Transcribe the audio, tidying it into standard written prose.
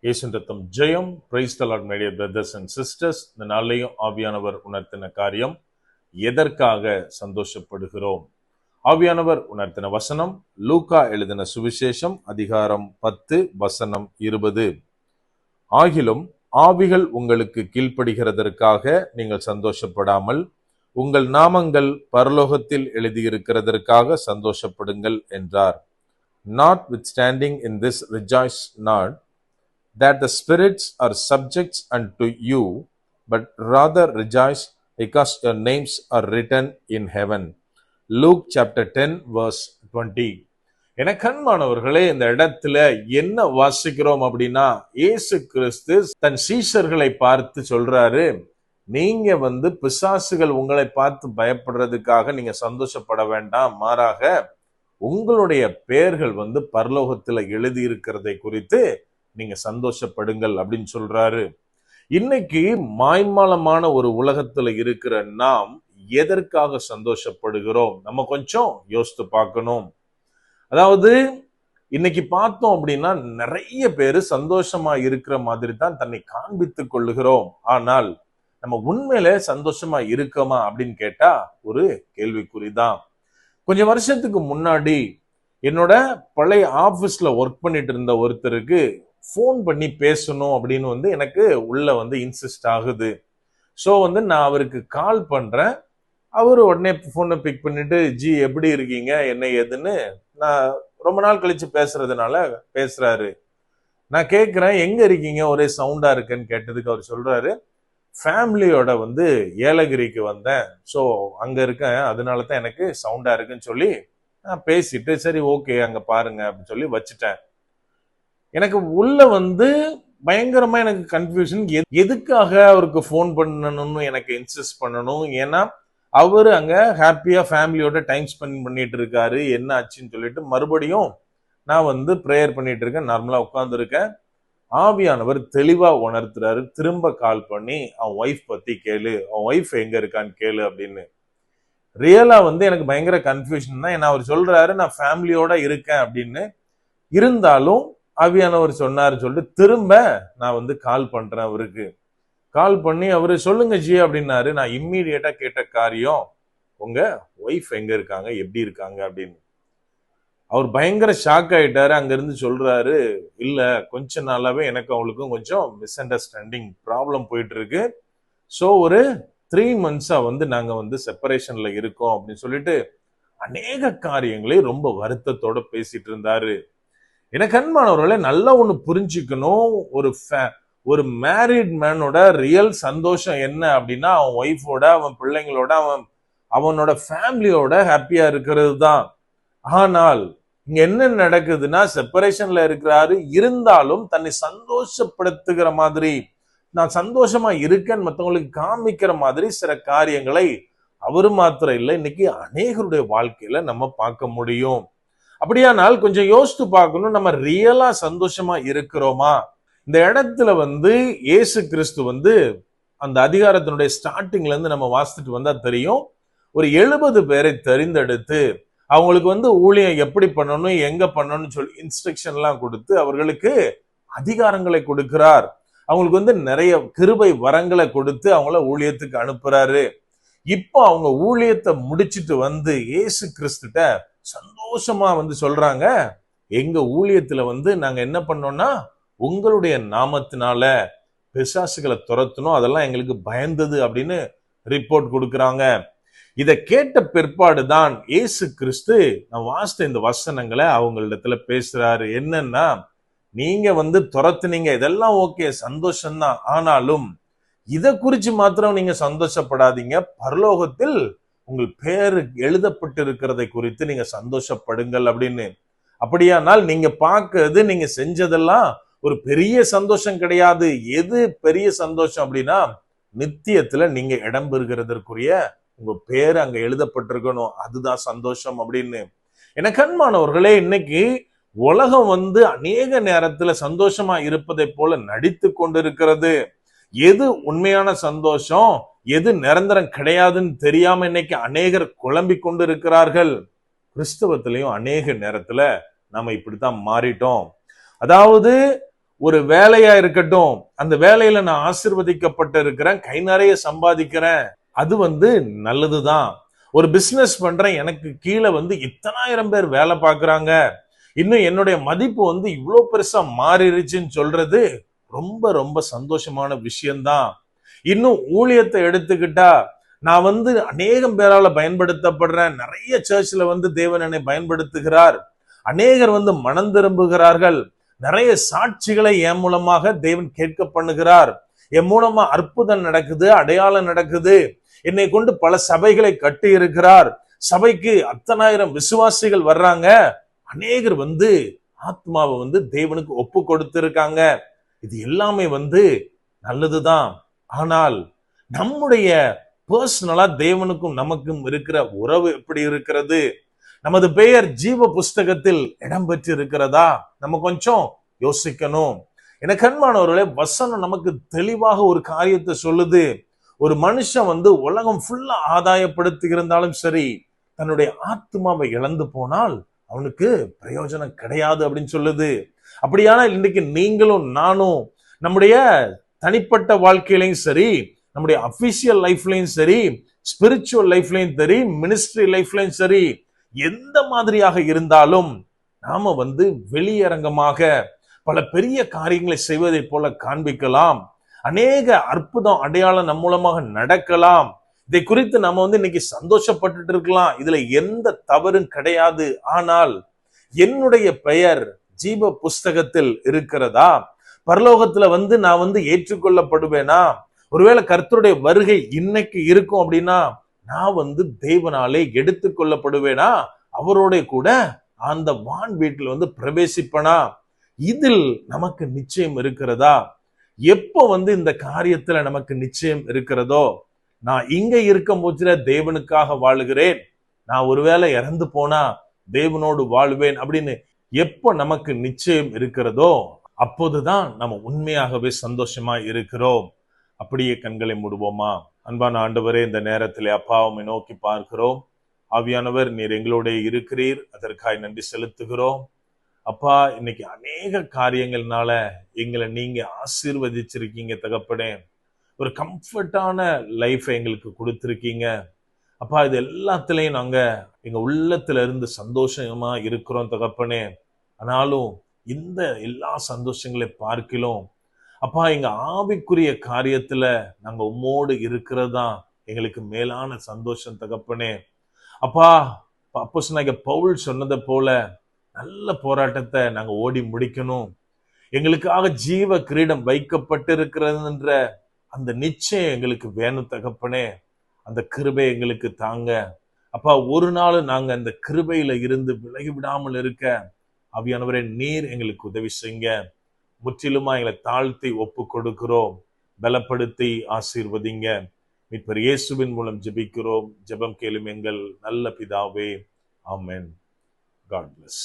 இயேசுவின் ரத்தம் ஜெயம். Praise the lord my dear brothers and sisters. இந்த நாளையும் ஆவியானவர் உணர்த்தின காரியம், எதற்காக சந்தோஷப்படுகிறோம். ஆவியானவர் உணர்த்தின வசனம் லூக்கா எழுதின சுவிசேஷம் அதிகாரம் 10 வசனம் 20. ஆகிலும் ஆவிகள் உங்களுக்கு கீழ்ப்படுகிறதற்காக நீங்கள் சந்தோஷப்படாமல் உங்கள் நாமங்கள் பரலோகத்தில் எழுதியிருக்கிறதற்காக சந்தோஷப்படுங்கள் என்றார். Notwithstanding in this rejoice not that the spirits are subjects unto you, but rather rejoice because your names are written in heaven. Luke chapter 10 verse 20. என கண்மானவர்களே, இந்த இடத்துல என்ன வாசிக்கிறோம் அப்படின்னா, இயேசு கிறிஸ்து தன் சீஷர்களை பார்த்து சொல்றாரு, நீங்க பிசாசுகள் உங்களை பார்த்து பயப்படுறதுக்காக நீங்க சந்தோஷப்பட வேண்டாம், மாறாக உங்களுடைய பெயர்கள் பரலோகத்துல எழுதி இருக்கிறதை குறித்து நீங்க சந்தோஷப்படுங்கள் அப்படின்னு சொல்றாரு. இன்னைக்கு மாய்மாலமான ஒரு உலகத்துல இருக்கிற நாம் எதற்காக சந்தோஷப்படுகிறோம்? நம்ம கொஞ்சம் யோசித்து பார்க்கணும். அதாவது இன்னைக்கு பார்த்தோம் அப்படின்னா, நிறைய பேரு சந்தோஷமா இருக்கிற மாதிரி தான் தன்னை காண்பித்துக் கொள்ளுகிறோம். ஆனால் நம்ம உண்மையில சந்தோஷமா இருக்கோமா அப்படின்னு கேட்டா ஒரு கேள்விக்குறிதான். கொஞ்சம் வருஷத்துக்கு முன்னாடி என்னோட பழைய ஆபீஸ்ல ஒர்க் பண்ணிட்டு இருந்த ஒருத்தருக்கு ஃபோன் பண்ணி பேசணும் அப்படின்னு எனக்கு உள்ள இன்சிஸ்ட் ஆகுது. ஸோ நான் அவருக்கு கால் பண்றேன். அவரு உடனே போனை பிக் பண்ணிட்டு, ஜி எப்படி இருக்கீங்க, என்ன ஏதுன்னு நான் ரொம்ப நாள் கழிச்சு பேசுறதுனால பேசுறாரு. நான் கேட்கிறேன், எங்க இருக்கீங்க, ஒரே சவுண்டா இருக்குன்னு கேட்டதுக்கு அவர் சொல்றாரு, ஃபேமிலியோட ஏலகிரிக்கு வந்தேன், ஸோ அங்க இருக்கேன், அதனால தான் எனக்கு சவுண்டா இருக்குன்னு சொல்லி நான் பேசிட்டு, சரி ஓகே அங்க பாருங்க அப்படின்னு சொல்லி வச்சுட்டேன். எனக்கு உள்ள பயங்கரமா எனக்கு கன்ஃபியூஷன். எதுக்காக அவருக்கு ஃபோன் பண்ணணும்னு எனக்கு இன்சிஸ்ட் பண்ணணும்? ஏன்னா அவரு அங்க ஹாப்பியா ஃபேமிலியோட டைம் ஸ்பெண்ட் பண்ணிட்டு இருக்காரு. என்ன ஆச்சுன்னு சொல்லிட்டு மறுபடியும் நான் ப்ரேயர் பண்ணிட்டு இருக்கேன், நார்மலா உட்கார்ந்துருக்கேன். ஆவியானவர் தெளிவா உணர்த்துறாரு, திரும்ப கால் பண்ணி அவன் ஒய்ஃப் பத்தி கேளு, அவன் ஒய்ஃப் எங்க இருக்கான்னு கேளு அப்படின்னு. ரியலா எனக்கு பயங்கர கன்ஃபியூஷன் தான். ஏன்னா அவர் சொல்றாரு நான் ஃபேமிலியோட இருக்கேன் அப்படின்னு. இருந்தாலும் ஆவியானவர் சொன்னாரு சொல்லிட்டு திரும்ப நான் கால் பண்றேன் அவருக்கு. கால் பண்ணி அவரு சொல்லுங்க ஜி அப்படின்னாரு. நான் இம்மீடியட்டா கேட்ட காரியம், உங்க ஒய்ஃப் எங்க இருக்காங்க, எப்படி இருக்காங்க அப்படின்னு. அவர் பயங்கர ஷாக் ஆயிட்டாரு. அங்க இருந்து சொல்றாரு, இல்ல கொஞ்ச நாளாவே எனக்கு அவளுக்கும் கொஞ்சம் மிஸ் அண்டர்ஸ்டாண்டிங் ப்ராப்ளம் போயிட்டு இருக்கு. ஸோ ஒரு 3 months நாங்க செப்பரேஷன்ல இருக்கோம் அப்படின்னு சொல்லிட்டு அநேக காரியங்களை ரொம்ப வருத்தத்தோட பேசிட்டு இருந்தாரு. எனக்கு அன்பானவர்களே, நல்லா ஒண்ணு புரிஞ்சுக்கணும். ஒரு மேரிட் மேனோட ரியல் சந்தோஷம் என்ன அப்படின்னா, அவன் ஒய்ஃபோட, அவன் பிள்ளைங்களோட, அவனோட ஃபேமிலியோட ஹாப்பியா இருக்கிறது தான். ஆனால் இங்க என்ன நடக்குதுன்னா, செப்பரேஷன்ல இருக்கிறாரு, இருந்தாலும் தன்னை சந்தோஷப்படுத்துகிற மாதிரி, நான் சந்தோஷமா இருக்கேன்னு மற்றவங்களுக்கு காமிக்கிற மாதிரி சில காரியங்களை அவரு மாத்திரம் இல்லை, இன்னைக்கு அநேகருடைய வாழ்க்கையில நம்ம பார்க்க முடியும். அப்படியானால் கொஞ்சம் யோசித்து பார்க்கணும், நம்ம ரியலா சந்தோஷமா இருக்கிறோமா? இந்த இடத்துல இயேசு கிறிஸ்து அந்த அதிகாரத்தினுடைய ஸ்டார்டிங்ல இருந்து நம்ம வாசித்துட்டு வந்தா தெரியும், ஒரு 70 பேரை தெரிந்தெடுத்து அவங்களுக்கு ஊழியம் எப்படி பண்ணணும், எங்க பண்ணணும்னு சொல்லி இன்ஸ்ட்ரக்ஷன் எல்லாம் கொடுத்து அவர்களுக்கு அதிகாரங்களை கொடுக்கிறார். அவங்களுக்கு நிறைய கிருபை வரங்களை கொடுத்து அவங்கள ஊழியத்துக்கு அனுப்புறாரு. இப்போ அவங்க ஊழியத்தை முடிச்சிட்டு இயேசு கிறிஸ்துட்ட சந்தோஷமா சொல்றாங்க, எங்க ஊழியத்துல நாங்க என்ன பண்ணோம்னா, உங்களுடைய நாமத்தினால பிசாசுகளை துரத்தணும், அதெல்லாம் எங்களுக்கு பயந்தது அப்படின்னு ரிப்போர்ட் கொடுக்கறாங்க. இதை கேட்ட பிற்பாடுதான் இயேசு கிறிஸ்து நான் வாசித்த இந்த வசனங்களை அவங்களிடத்துல பேசுறாரு. என்னன்னா, நீங்க துரத்துனீங்க, இதெல்லாம் ஓகே, சந்தோஷம்தான், ஆனாலும் இதை குறிச்சு மாத்திரம் நீங்க சந்தோஷப்படாதீங்க, பரலோகத்தில் உங்கள் பேர் எழுதப்பட்டு இருக்கிறதை குறித்து நீங்க சந்தோஷப்படுங்கள் அப்படின்னு. அப்படியானால் நீங்க பார்க்கிறது, நீங்க செஞ்சதெல்லாம் ஒரு பெரிய சந்தோஷம் கிடையாது. எது பெரிய சந்தோஷம் அப்படின்னா, நித்தியத்துல நீங்க இடம் பெறுகிறதற்குரிய உங்க பேர் அங்க எழுதப்பட்டிருக்கணும், அதுதான் சந்தோஷம் அப்படின்னு. எனக்கு அன்பானவர்களே, இன்னைக்கு உலகம் அநேக நேரத்துல சந்தோஷமா இருப்பதை போல நடித்து கொண்டிருக்கிறது. எது உண்மையான சந்தோஷம், எது நிரந்தரம் கிடையாதுன்னு தெரியாம இன்னைக்கு அநேகர் குழம்பி கொண்டு இருக்கிறார்கள். கிறிஸ்தவத்திலையும் அநேக நேரத்துல நாம இப்படித்தான் மாறிட்டோம். அதாவது ஒரு வேலையா இருக்கட்டும், அந்த வேலையில நான் ஆசீர்வதிக்கப்பட்டு இருக்கிறேன், கை நிறைய சம்பாதிக்கிறேன், அது நல்லதுதான். ஒரு பிசினஸ் பண்றேன், எனக்கு கீழே இத்தனாயிரம் பேர் வேலை பார்க்கறாங்க, இன்னும் என்னுடைய மதிப்பு இவ்வளவு பெருசா மாறிடுச்சுன்னு சொல்றது ரொம்ப ரொம்ப சந்தோஷமான விஷயம்தான். இன்னும் ஊழியத்தை எடுத்துக்கிட்டா, நான் அநேகம் பேரால பயன்படுத்தப்படுறேன், நிறைய சர்ச்ல தேவன் என்னை பயன்படுத்துகிறார், அநேகர் மனம் திரும்புகிறார்கள், நிறைய சாட்சிகளை என் மூலமாக தேவன் கேட்க பண்ணுகிறார், என் மூலமா அற்புதம் நடக்குது, அடையாளம் நடக்குது, என்னை கொண்டு பல சபைகளை கட்டி இருக்கிறார், சபைக்கு அத்தனாயிரம் விசுவாசிகள் வர்றாங்க, அநேகர் ஆத்மாவை தேவனுக்கு ஒப்பு கொடுத்திருக்காங்க. இது எல்லாமே நல்லதுதான். ஆனால் நம்முடைய பர்சனலா தேவனுக்கும் நமக்கும் இருக்கிற உறவு எப்படி இருக்கிறது? நமது பெயர் ஜீவ புஸ்தகத்தில் இடம் பெற்று இருக்கிறதா? நம்ம கொஞ்சம் யோசிக்கணும். எனக்கு அன்பானவர்களே, வசனம் நமக்கு தெளிவாக ஒரு காரியத்தை சொல்லுது. ஒரு மனுஷன் உலகம் ஃபுல்லா ஆதாயப்படுத்தி இருந்தாலும் சரி, தன்னுடைய ஆத்மாவை இழந்து போனால் அவனுக்கு பிரயோஜனம் கிடையாது அப்படின்னு சொல்லுது. அப்படியானா இன்னைக்கு நீங்களும் நானும் நம்முடைய தனிப்பட்ட வாழ்க்கையிலையும் சரி, நம்முடைய அபிஷியல் லைஃப்லயும் சரி, ஸ்பிரிச்சுவல் லைஃப்லயும் சரி, மினிஸ்ட்ரி லைஃப்லயும் சரி, எந்த மாதிரியாக இருந்தாலும் நாம வெளியரங்கமாக பல பெரிய காரியங்களை செய்வதை போல காண்பிக்கலாம், அநேக அற்புதம் அடையாளம் நம் மூலமாக நடக்கலாம். இதை குறித்து நம்ம இன்னைக்கு சந்தோஷப்பட்டுட்டு இருக்கலாம், இதுல எந்த தவறும் கிடையாது. ஆனால் என்னுடைய பெயர் ஜீவ புஸ்தகத்தில் இருக்கிறதா? பரலோகத்துல நான் ஏற்றுக்கொள்ளப்படுவேனா? ஒருவேளை கர்த்தருடைய வருகை இன்னைக்கு இருக்கும் அப்படின்னா நான் தேவனாலே எடுத்துக்கொள்ளப்படுவேனா? அவரோட கூட அந்த வான் வீட்டில் பிரவேசிப்பனா? இதில் நமக்கு நிச்சயம் இருக்கிறதா? எப்போ இந்த காரியத்துல நமக்கு நிச்சயம் இருக்கிறதோ, நான் இங்க இருக்கும் போதுல தேவனுக்காக வாழுகிறேன், நான் ஒருவேளை இறந்து போனா தேவனோடு வாழ்வேன் அப்படின்னு எப்போ நமக்கு நிச்சயம் இருக்கிறதோ, அப்போதுதான் நம்ம உண்மையாகவே சந்தோஷமா இருக்கிறோம். அப்படியே கண்களை மூடுவோமா? அன்பான ஆண்டவரே, இந்த நேரத்திலே அப்பா உம்மை நோக்கி பார்க்கிறோம். ஆவியானவர், நீர் எங்களோட இருக்கிறீர், அதற்காக நன்றி செலுத்துகிறோம். அப்பா, இன்னைக்கு அநேக காரியங்கள்னால எங்களை நீங்க ஆசீர்வதிச்சிருக்கீங்க தகப்பனே. ஒரு கம்ஃபர்டான லைஃப் எங்களுக்கு கொடுத்திருக்கீங்க அப்பா. இது எல்லாத்துலயும் நாங்க எங்க உள்ளத்துல இருந்து சந்தோஷமா இருக்கிறோம் தகப்பனே. ஆனாலும் இந்த எல்லா சந்தோஷங்களை பார்க்கிலும் அப்பா, எங்க ஆவிக்குரிய காரியத்துல நாங்க உம்மோடு இருக்கிறதா எங்களுக்கு மேலான சந்தோஷம் தகப்பனே. அப்பா, அப்போஸ்தலனாகிய பவுல் சொன்னதை போல நல்ல போராட்டத்தை நாங்க ஓடி முடிக்கணும், எங்களுக்காக ஜீவ கிரீடம் வைக்கப்பட்டிருக்கிறதுன்ற அந்த நிச்சயம் எங்களுக்கு வேணும் தகப்பனே. அந்த கிருபை எங்களுக்கு தாங்க அப்பா. ஒரு நாள் நாங்க அந்த கிருபையில இருந்து விலகி விடாமல் இருக்க ஆவியானவரே, நீர் எங்களுக்கு உதவி செய்யுங்க. முற்றிலுமா எங்களை தாழ்த்தி ஒப்பு கொடுக்கிறோம், பலப்படுத்தி ஆசீர்வதிங்க. மீட்பர் இயேசுவின் மூலம் ஜெபிக்கிறோம். ஜெபம் கேளும் எங்கள் நல்ல பிதாவே. ஆமென். God bless.